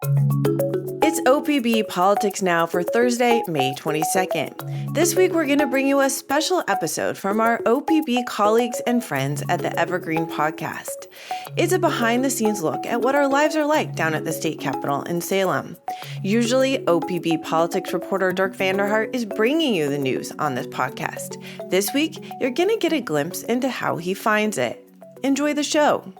It's OPB Politics Now for Thursday, May 22nd. This week, we're going to bring you a special episode from our OPB colleagues and friends at the Evergreen podcast. It's a behind-the-scenes look at what our lives are like down at the state capitol in Salem. Usually, OPB Politics reporter Dirk Vanderhart is bringing you the news on this podcast. This week, you're going to get a glimpse into how he finds it. Enjoy the show.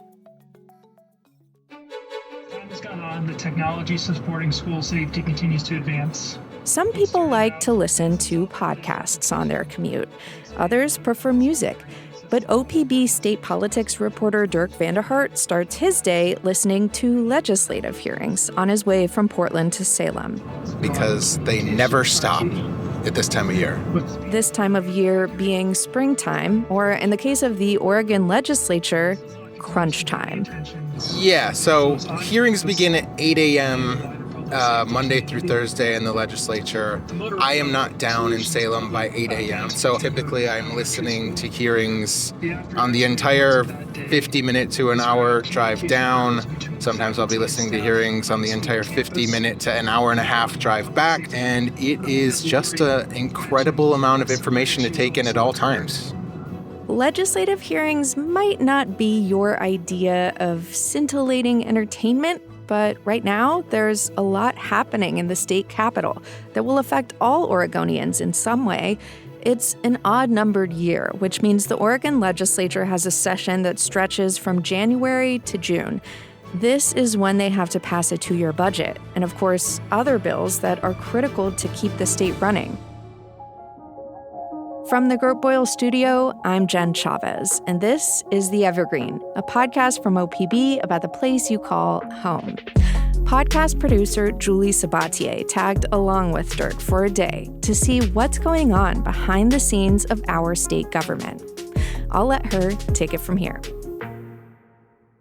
The technology supporting school safety continues to advance. Some people like to listen to podcasts on their commute. Others prefer music. But OPB state politics reporter Dirk Vanderhart starts his day listening to legislative hearings on his way from Portland to Salem. Because they never stop at this time of year. This time of year being springtime, or in the case of the Oregon Legislature, crunch time. Yeah, so hearings begin at 8 a.m. Monday through Thursday in the legislature. I am not down in Salem by 8 a.m., so typically I'm listening to hearings on the entire 50-minute to an hour drive down. Sometimes I'll be listening to hearings on the entire 50-minute to an hour and a half drive back, and it is just an incredible amount of information to take in at all times. Legislative hearings might not be your idea of scintillating entertainment, but right now there's a lot happening in the state capitol that will affect all Oregonians in some way. It's an odd-numbered year, which means the Oregon Legislature has a session that stretches from January to June. This is when they have to pass a 2-year budget, and of course, other bills that are critical to keep the state running. From the Gert Boyle studio, I'm Jen Chavez, and this is The Evergreen, a podcast from OPB about the place you call home. Podcast producer Julie Sabatier tagged along with Dirk for a day to see what's going on behind the scenes of our state government. I'll let her take it from here.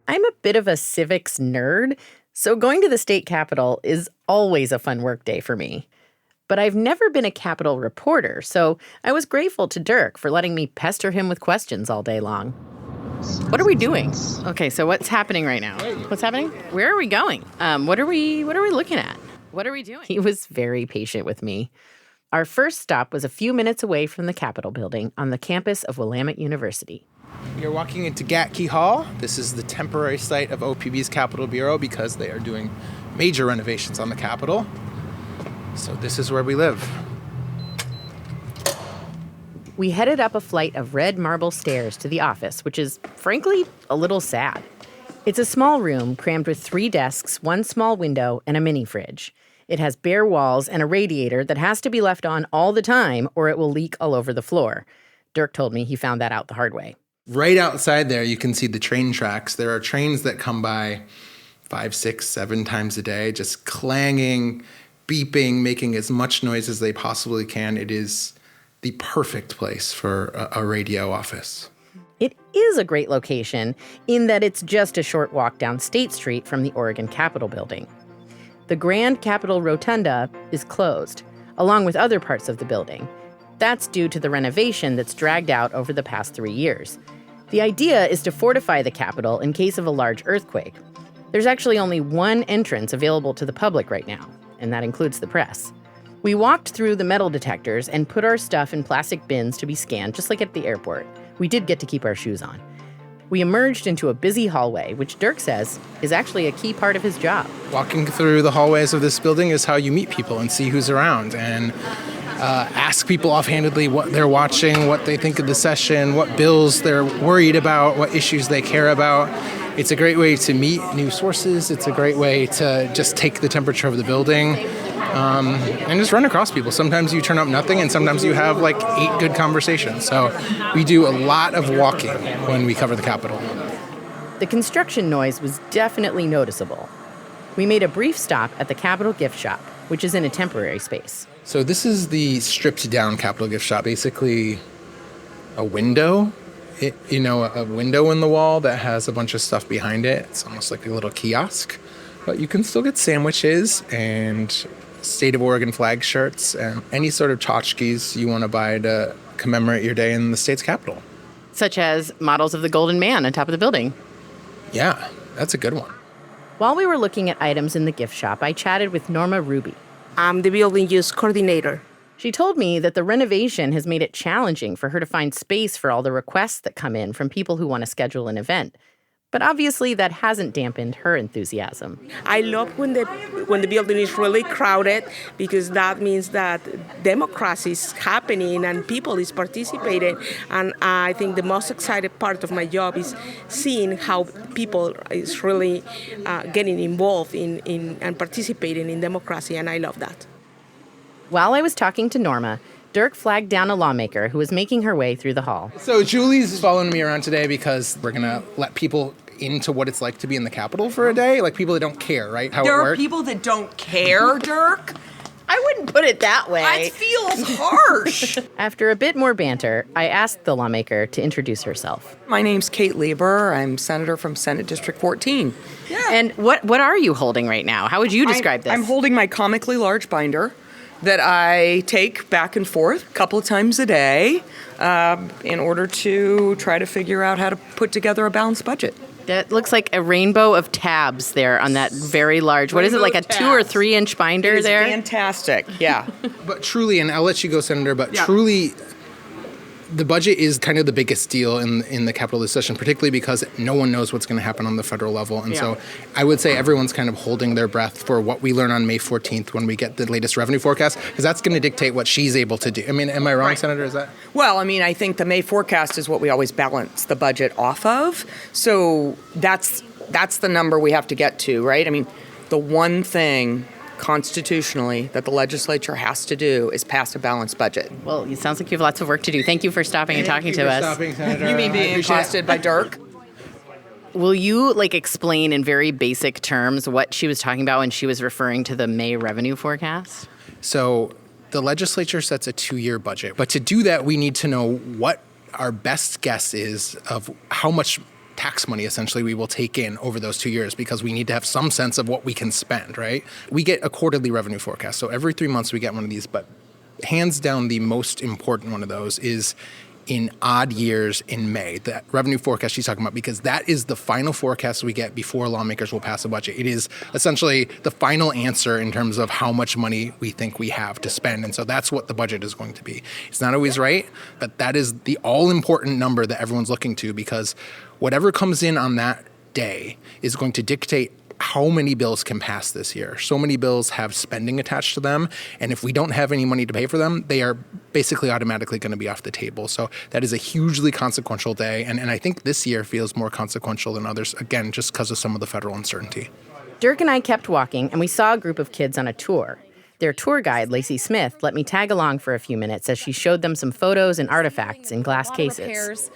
I'm a bit of a civics nerd, so going to the state capitol is always a fun work day for me. But I've never been a Capitol reporter, so I was grateful to Dirk for letting me pester him with questions all day long. What are we doing? Okay, so what's happening right now? What's happening? Where are we going? What are we looking at? What are we doing? He was very patient with me. Our first stop was a few minutes away from the Capitol building on the campus of Willamette University. We are walking into Gatke Hall. This is the temporary site of OPB's Capitol Bureau because they are doing major renovations on the Capitol. So this is where we live. We headed up a flight of red marble stairs to the office, which is, frankly, a little sad. It's a small room crammed with 3 desks, 1 small window, and a mini fridge. It has bare walls and a radiator that has to be left on all the time or it will leak all over the floor. Dirk told me he found that out the hard way. Right outside there, you can see the train tracks. There are trains that come by 5, 6, 7 times a day, just clanging, beeping, making as much noise as they possibly can. It is the perfect place for a radio office. It is a great location in that it's just a short walk down State Street from the Oregon Capitol building. The Grand Capitol Rotunda is closed, along with other parts of the building. That's due to the renovation that's dragged out over the past 3 years. The idea is to fortify the Capitol in case of a large earthquake. There's actually only one entrance available to the public right now, and that includes the press. We walked through the metal detectors and put our stuff in plastic bins to be scanned, just like at the airport. We did get to keep our shoes on. We emerged into a busy hallway, which Dirk says is actually a key part of his job. Walking through the hallways of this building is how you meet people and see who's around and ask people offhandedly what they're watching, what they think of the session, what bills they're worried about, what issues they care about. It's a great way to meet new sources. It's a great way to just take the temperature of the building and just run across people. Sometimes you turn up nothing, and sometimes you have like 8 good conversations. So we do a lot of walking when we cover the Capitol. The construction noise was definitely noticeable. We made a brief stop at the Capitol gift shop, which is in a temporary space. So this is the stripped down Capitol gift shop, basically a window. A window in the wall that has a bunch of stuff behind it. It's almost like a little kiosk, but you can still get sandwiches and State of Oregon flag shirts and any sort of tchotchkes you want to buy to commemorate your day in the state's capital. Such as models of the Golden Man on top of the building. Yeah, that's a good one. While we were looking at items in the gift shop, I chatted with Norma Ruby. I'm the building use coordinator. She told me that the renovation has made it challenging for her to find space for all the requests that come in from people who want to schedule an event. But obviously that hasn't dampened her enthusiasm. I love when the building is really crowded, because that means that democracy is happening and people is participating. And I think the most exciting part of my job is seeing how people is really getting involved in and participating in democracy, and I love that. While I was talking to Norma, Dirk flagged down a lawmaker who was making her way through the hall. So Julie's following me around today because we're going to let people into what it's like to be in the Capitol for a day. Like people that don't care, right? How There it are works. people that don't care, Dirk. I wouldn't put it that way. That feels harsh. After a bit more banter, I asked the lawmaker to introduce herself. My name's Kate Lieber. I'm senator from Senate District 14. Yeah. And what are you holding right now? How would you describe this? I'm holding my comically large binder that I take back and forth a couple of times a day in order to try to figure out how to put together a balanced budget. That looks like a rainbow of tabs there on that very large, what is it, like a 2 or 3 inch binder there? Fantastic, yeah. But truly, and I'll let you go, Senator, but truly, the budget is kind of the biggest deal in the Capitol this session, particularly because no one knows what's going to happen on the federal level. And so I would say everyone's kind of holding their breath for what we learn on May 14th when we get the latest revenue forecast, because that's going to dictate what she's able to do. I mean, am I wrong, Senator? Is that? Well, I mean, I think the May forecast is what we always balance the budget off of. So that's the number we have to get to, right? I mean, the one thing constitutionally that the legislature has to do is pass a balanced budget. Well, it sounds like you have lots of work to do. Thank you for stopping and talking to us. Stopping, Senator. You mean being accosted by Dirk? Will you explain in very basic terms what she was talking about when she was referring to the May revenue forecast? So the legislature sets a 2-year budget. But to do that, we need to know what our best guess is of how much tax money, essentially, we will take in over those 2 years, because we need to have some sense of what we can spend, right? We get a quarterly revenue forecast. So every 3 months we get one of these, but hands down the most important one of those is in odd years in May, that revenue forecast she's talking about, because that is the final forecast we get before lawmakers will pass a budget. It is essentially the final answer in terms of how much money we think we have to spend. And so that's what the budget is going to be. It's not always right, but that is the all-important number that everyone's looking to, because whatever comes in on that day is going to dictate how many bills can pass this year. So many bills have spending attached to them, and if we don't have any money to pay for them, they are basically automatically going to be off the table. So that is a hugely consequential day, and I think this year feels more consequential than others, again, just because of some of the federal uncertainty. Dirk and I kept walking, and we saw a group of kids on a tour. Their tour guide, Lacey Smith, let me tag along for a few minutes as she showed them some photos and artifacts in glass cases.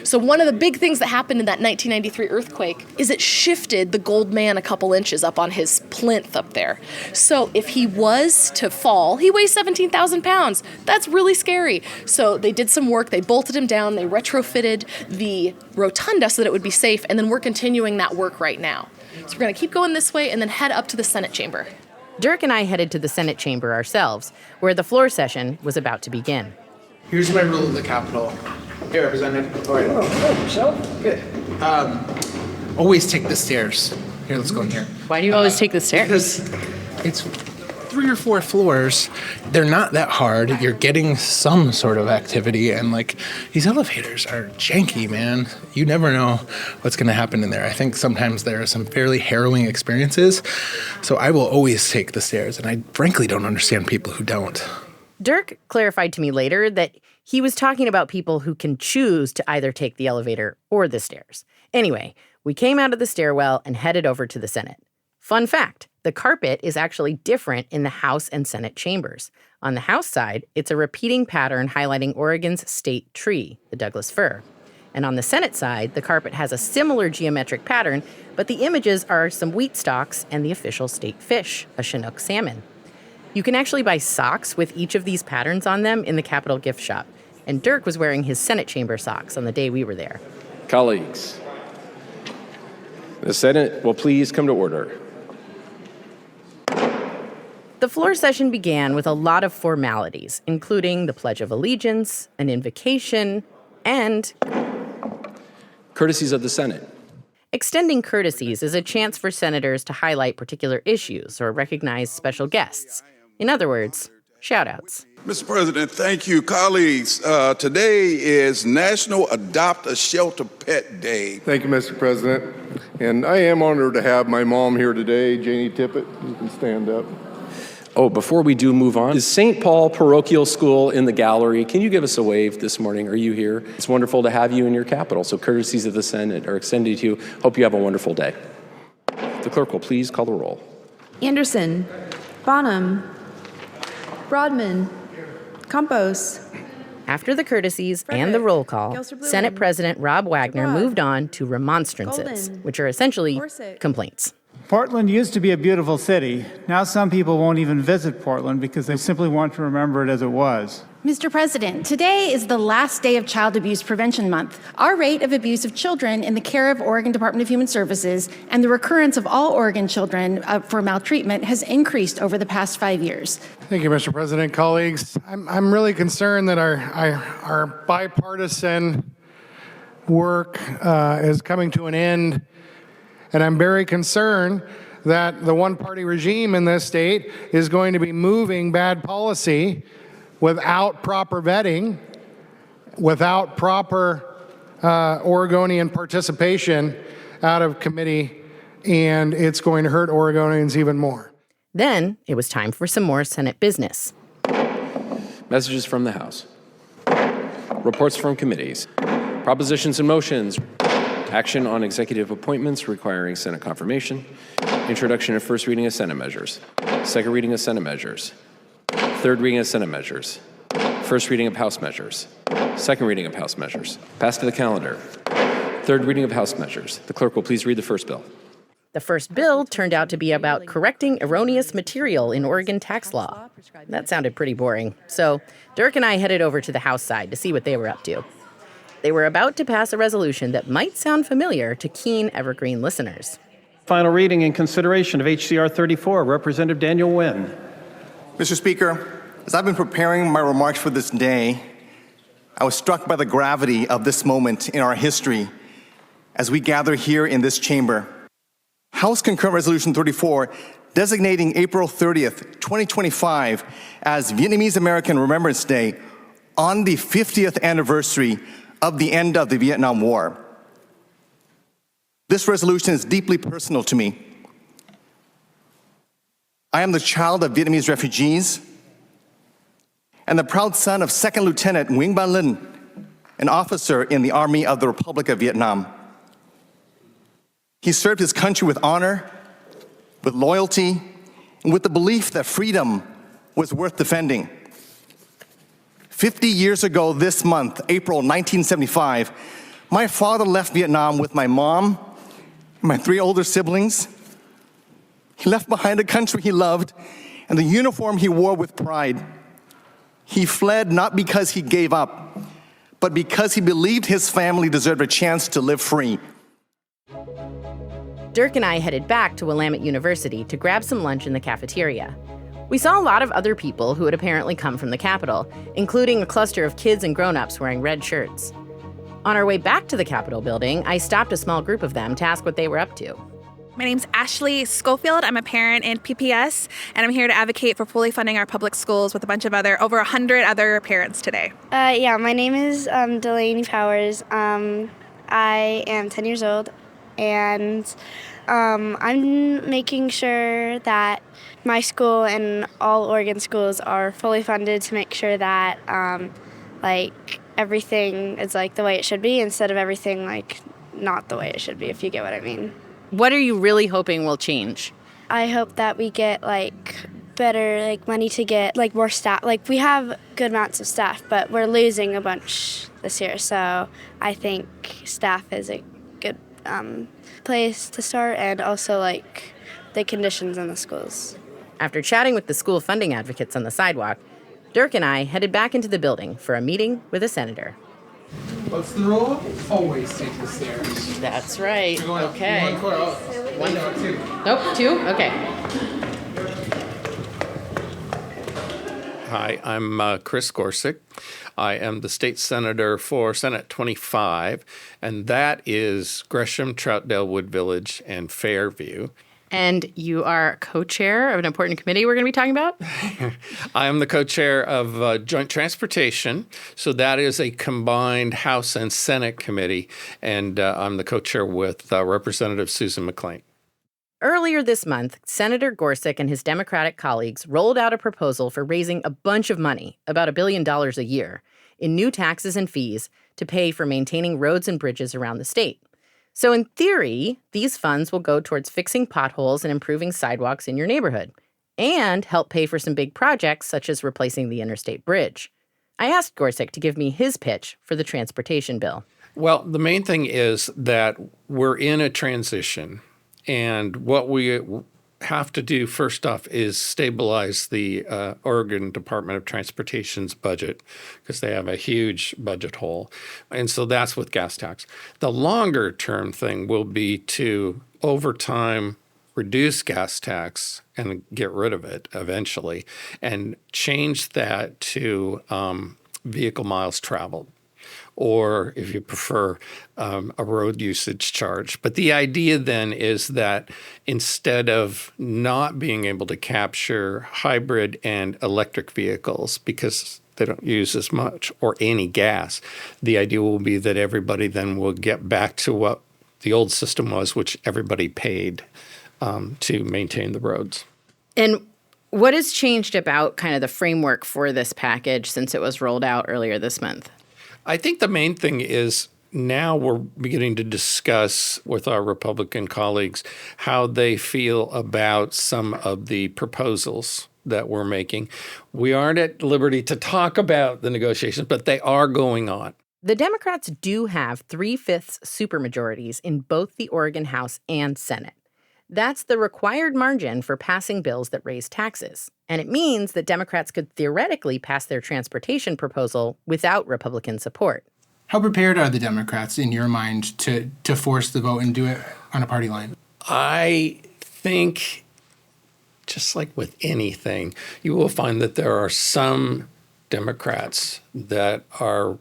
So one of the big things that happened in that 1993 earthquake is it shifted the gold man a couple inches up on his plinth up there. So if he was to fall, he weighs 17,000 pounds. That's really scary. So they did some work. They bolted him down. They retrofitted the rotunda so that it would be safe. And then we're continuing that work right now. So we're going to keep going this way and then head up to the Senate chamber. Dirk and I headed to the Senate chamber ourselves, where the floor session was about to begin. Here's my rule of the Capitol. Here, Representative. All right. Oh, yourself? Good. Always take the stairs. Here, let's go in here. Why do you always take the stairs? Because it's 3 or 4 floors. They're not that hard. You're getting some sort of activity, and these elevators are janky, man. You never know what's going to happen in there. I think sometimes there are some fairly harrowing experiences, so I will always take the stairs, and I frankly don't understand people who don't. Dirk clarified to me later that he was talking about people who can choose to either take the elevator or the stairs. Anyway, we came out of the stairwell and headed over to the Senate. Fun fact, the carpet is actually different in the House and Senate chambers. On the House side, it's a repeating pattern highlighting Oregon's state tree, the Douglas fir. And on the Senate side, the carpet has a similar geometric pattern, but the images are some wheat stalks and the official state fish, a Chinook salmon. You can actually buy socks with each of these patterns on them in the Capitol gift shop. And Dirk was wearing his Senate chamber socks on the day we were there. Colleagues, the Senate will please come to order. The floor session began with a lot of formalities, including the Pledge of Allegiance, an invocation, and Courtesies of the Senate. Extending courtesies is a chance for senators to highlight particular issues or recognize special guests. In other words, shout-outs. Mr. President, thank you. Colleagues, today is National Adopt a Shelter Pet Day. Thank you, Mr. President. And I am honored to have my mom here today, Janie Tippett. You can stand up. Oh, before we do move on, is St. Paul Parochial School in the gallery? Can you give us a wave this morning? Are you here? It's wonderful to have you in your capital. So courtesies of the Senate are extended to you. Hope you have a wonderful day. The clerk will please call the roll. Anderson, Bonham, Broadman, Campos. After the courtesies and the roll call, Senate President Rob Wagner moved on to remonstrances, which are essentially complaints. Portland used to be a beautiful city. Now some people won't even visit Portland because they simply want to remember it as it was. Mr. President, today is the last day of Child Abuse Prevention Month. Our rate of abuse of children in the care of Oregon Department of Human Services and the recurrence of all Oregon children for maltreatment has increased over the past 5 years. Thank you, Mr. President. Colleagues, I'm really concerned that our bipartisan work is coming to an end, and I'm very concerned that the one-party regime in this state is going to be moving bad policy without proper vetting, without proper Oregonian participation out of committee, and it's going to hurt Oregonians even more. Then it was time for some more Senate business. Messages from the House. Reports from committees. Propositions and motions. Action on executive appointments requiring Senate confirmation. Introduction and first reading of Senate measures. Second reading of Senate measures. Third reading of Senate measures. First reading of House measures. Second reading of House measures. Passed to the calendar. Third reading of House measures. The clerk will please read the first bill. The first bill turned out to be about correcting erroneous material in Oregon tax law. That sounded pretty boring. So Dirk and I headed over to the House side to see what they were up to. They were about to pass a resolution that might sound familiar to keen Evergreen listeners. Final reading and consideration of HCR 34. Representative Daniel Nguyen. Mr. Speaker, as I've been preparing my remarks for this day, I was struck by the gravity of this moment in our history as we gather here in this chamber. House Concurrent Resolution 34, designating April 30th, 2025 as Vietnamese American Remembrance Day on the 50th anniversary of the end of the Vietnam War. This resolution is deeply personal to me. I am the child of Vietnamese refugees and the proud son of Second Lieutenant Nguyen Van Linh, an officer in the Army of the Republic of Vietnam. He served his country with honor, with loyalty, and with the belief that freedom was worth defending. 50 years ago this month, April 1975, my father left Vietnam with my mom, my 3 older siblings. He left behind a country he loved and the uniform he wore with pride. He fled not because he gave up, but because he believed his family deserved a chance to live free. Dirk and I headed back to Willamette University to grab some lunch in the cafeteria. We saw a lot of other people who had apparently come from the Capitol, including a cluster of kids and grown-ups wearing red shirts. On our way back to the Capitol building, I stopped a small group of them to ask what they were up to. My name's Ashley Schofield. I'm a parent in PPS, and I'm here to advocate for fully funding our public schools with a bunch of over 100 other parents today. My name is Delaney Powers. I am 10 years old, and I'm making sure that my school and all Oregon schools are fully funded to make sure that everything is the way it should be instead of everything not the way it should be, if you get what I mean. What are you really hoping will change? I hope that we get better money to get more staff. We have good amounts of staff, but we're losing a bunch this year. So I think staff is a good place to start, and also the conditions in the schools. After chatting with the school funding advocates on the sidewalk, Dirk and I headed back into the building for a meeting with a senator. What's the rule? Always take the stairs. That's right. Okay. One, two. Nope, 2? Okay. Hi, I'm Chris Gorsuch. I am the state senator for Senate 25, and that is Gresham, Troutdale, Wood Village, and Fairview. And you are co-chair of an important committee we're going to be talking about? I am the co-chair of Joint Transportation. So that is a combined House and Senate committee. And I'm the co-chair with Representative Susan McClain. Earlier this month, Senator Gorsuch and his Democratic colleagues rolled out a proposal for raising a bunch of money, about $1 billion a year, in new taxes and fees to pay for maintaining roads and bridges around the state. So in theory, these funds will go towards fixing potholes and improving sidewalks in your neighborhood, and help pay for some big projects such as replacing the interstate bridge. I asked Gorsuch to give me his pitch for the transportation bill. Well, the main thing is that we're in a transition, and what we have to do first off is stabilize the Oregon Department of Transportation's budget, because they have a huge budget hole. And so that's with gas tax. The longer term thing will be to, over time, reduce gas tax and get rid of it eventually, and change that to vehicle miles traveled, or if you prefer, a road usage charge. But the idea then is that instead of not being able to capture hybrid and electric vehicles because they don't use as much or any gas, the idea will be that everybody then will get back to what the old system was, which everybody paid to maintain the roads. And what has changed about kind of the framework for this package since it was rolled out earlier this month? I think the main thing is now we're beginning to discuss with our Republican colleagues how they feel about some of the proposals that we're making. We aren't at liberty to talk about the negotiations, but they are going on. The Democrats do have 3/5 supermajorities in both the Oregon House and Senate. That's the required margin for passing bills that raise taxes. And it means that Democrats could theoretically pass their transportation proposal without Republican support. How prepared are the Democrats, in your mind, to force the vote and do it on a party line? I think, just like with anything, you will find that there are some Democrats that are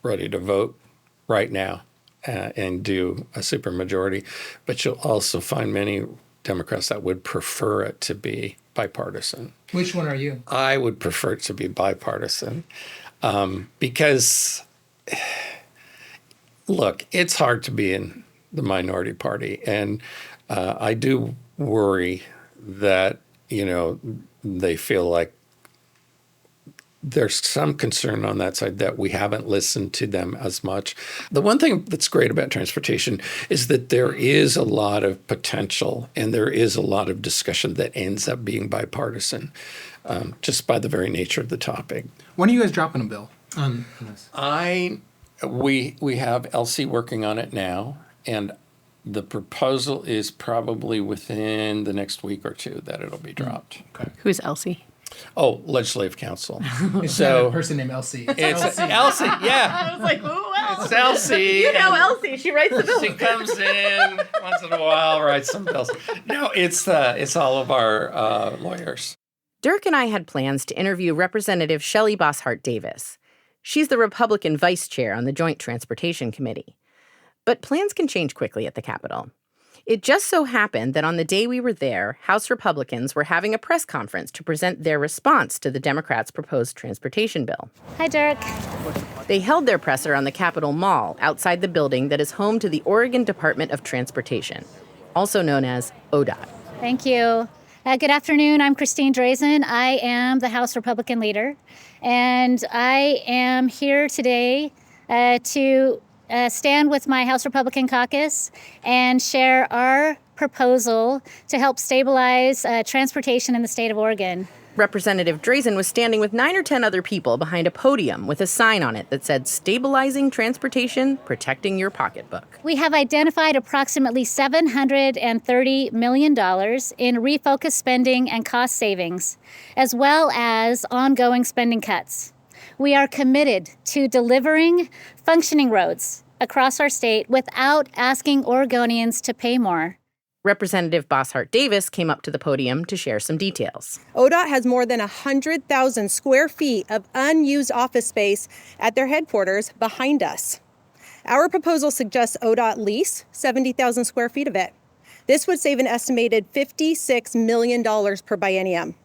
ready to vote right now and do a supermajority. But you'll also find many Democrats that would prefer it to be bipartisan. Which one are you? I would prefer it to be bipartisan because, look, it's hard to be in the minority party. And I do worry that, they feel like there's some concern on that side that we haven't listened to them as much. The one thing that's great about transportation is that there is a lot of potential and there is a lot of discussion that ends up being bipartisan, just by the very nature of the topic. When are you guys dropping a bill on this? We have Elsie working on it now, and the proposal is probably within the next week or two that it'll be dropped. Okay. Who's Elsie? Oh, Legislative Counsel. It's not a person named Elsie. It's Elsie, yeah. I was like, who else? It's Elsie. You know Elsie. She writes the bills. She comes in once in a while, writes some bills. No, it's all of our lawyers. Dirk and I had plans to interview Representative Shelley Bosshart Davis. She's the Republican vice chair on the Joint Transportation Committee. But plans can change quickly at the Capitol. It just so happened that on the day we were there, House Republicans were having a press conference to present their response to the Democrats' proposed transportation bill. Hi, Dirk. They held their presser on the Capitol Mall outside the building that is home to the Oregon Department of Transportation, also known as ODOT. Thank you. Good afternoon. I'm Christine Drazen. I am the House Republican leader, and I am here today to stand with my House Republican caucus and share our proposal to help stabilize transportation in the state of Oregon. Representative Drazen was standing with 9 or 10 other people behind a podium with a sign on it that said, "Stabilizing Transportation, Protecting Your Pocketbook." We have identified approximately $730 million in refocused spending and cost savings, as well as ongoing spending cuts. We are committed to delivering functioning roads across our state without asking Oregonians to pay more. Representative Bosshart Davis came up to the podium to share some details. ODOT has more than 100,000 square feet of unused office space at their headquarters behind us. Our proposal suggests ODOT lease 70,000 square feet of it. This would save an estimated $56 million per biennium.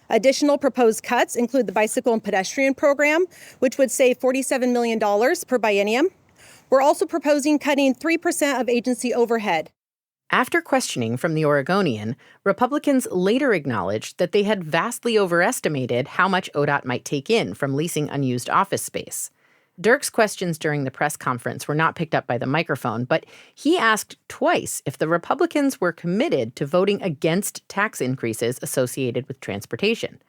Additional proposed cuts include the bicycle and pedestrian program, which would save $47 million per biennium. We're also proposing cutting 3% of agency overhead. After questioning from the Oregonian, Republicans later acknowledged that they had vastly overestimated how much ODOT might take in from leasing unused office space. Dirk's questions during the press conference were not picked up by the microphone, but he asked twice if the Republicans were committed to voting against tax increases associated with transportation.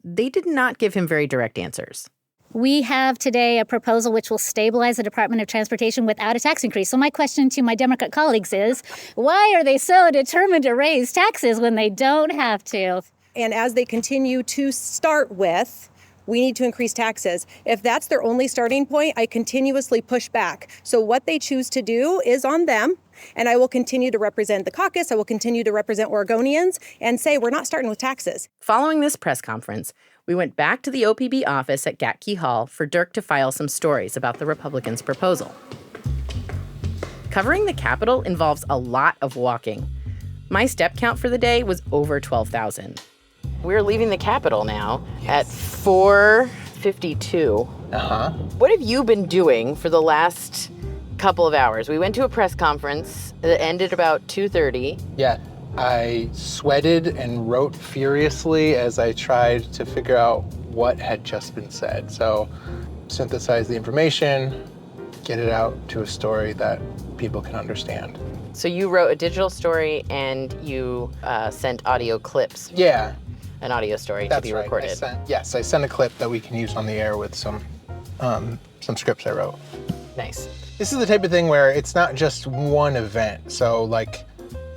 They did not give him very direct answers. We have today a proposal which will stabilize the Department of Transportation without a tax increase. So my question to my Democrat colleagues is, why are they so determined to raise taxes when they don't have to? And as they continue to start with, we need to increase taxes. If that's their only starting point, I continuously push back. So what they choose to do is on them, and I will continue to represent the caucus. I will continue to represent Oregonians and say we're not starting with taxes. Following this press conference, we went back to the OPB office at Gatke Hall for Dirk to file some stories about the Republicans' proposal. Covering the Capitol involves a lot of walking. My step count for the day was over 12,000. We're leaving the Capitol now at 4:52. What have you been doing for the last couple of hours? We went to a press conference that ended about 2:30. Yeah, I sweated and wrote furiously as I tried to figure out what had just been said. So synthesize the information, get it out to a story that people can understand. So you wrote a digital story and you sent audio clips. Yeah. An audio story That's to be right. recorded. I sent a clip that we can use on the air with some scripts I wrote. Nice. This is the type of thing where it's not just one event. So like,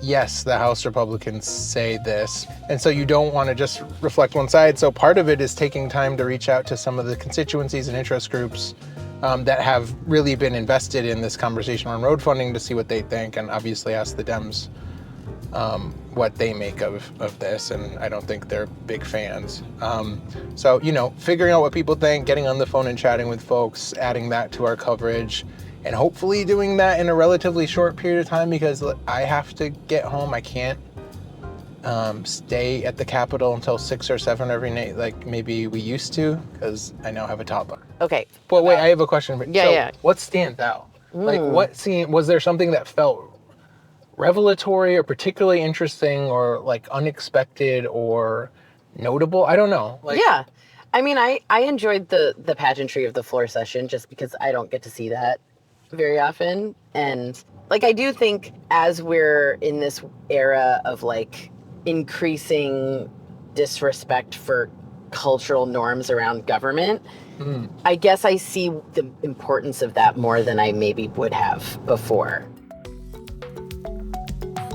yes, the House Republicans say this, and so you don't want to just reflect one side. So part of it is taking time to reach out to some of the constituencies and interest groups that have really been invested in this conversation on road funding to see what they think, and obviously ask the Dems what they make of this, and I don't think they're big fans. So, figuring out what people think, getting on the phone and chatting with folks, adding that to our coverage, and hopefully doing that in a relatively short period of time because I have to get home. I can't stay at the Capitol until 6 or 7 every night like maybe we used to because I now have a toddler. Okay. But wait, I have a question. Yeah. What stands out? Like what scene, was there something that felt revelatory or particularly interesting or like unexpected or notable? I don't know. Yeah. I mean, I enjoyed the pageantry of the floor session just because I don't get to see that very often. And I do think as we're in this era of increasing disrespect for cultural norms around government, I guess I see the importance of that more than I maybe would have before.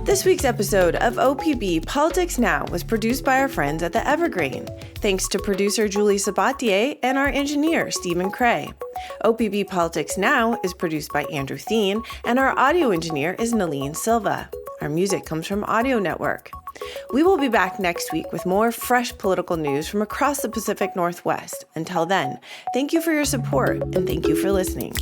This week's episode of OPB Politics Now was produced by our friends at the Evergreen. Thanks to producer Julie Sabatier and our engineer, Stephen Cray. OPB Politics Now is produced by Andrew Thien, and our audio engineer is Naleen Silva. Our music comes from Audio Network. We will be back next week with more fresh political news from across the Pacific Northwest. Until then, thank you for your support and thank you for listening.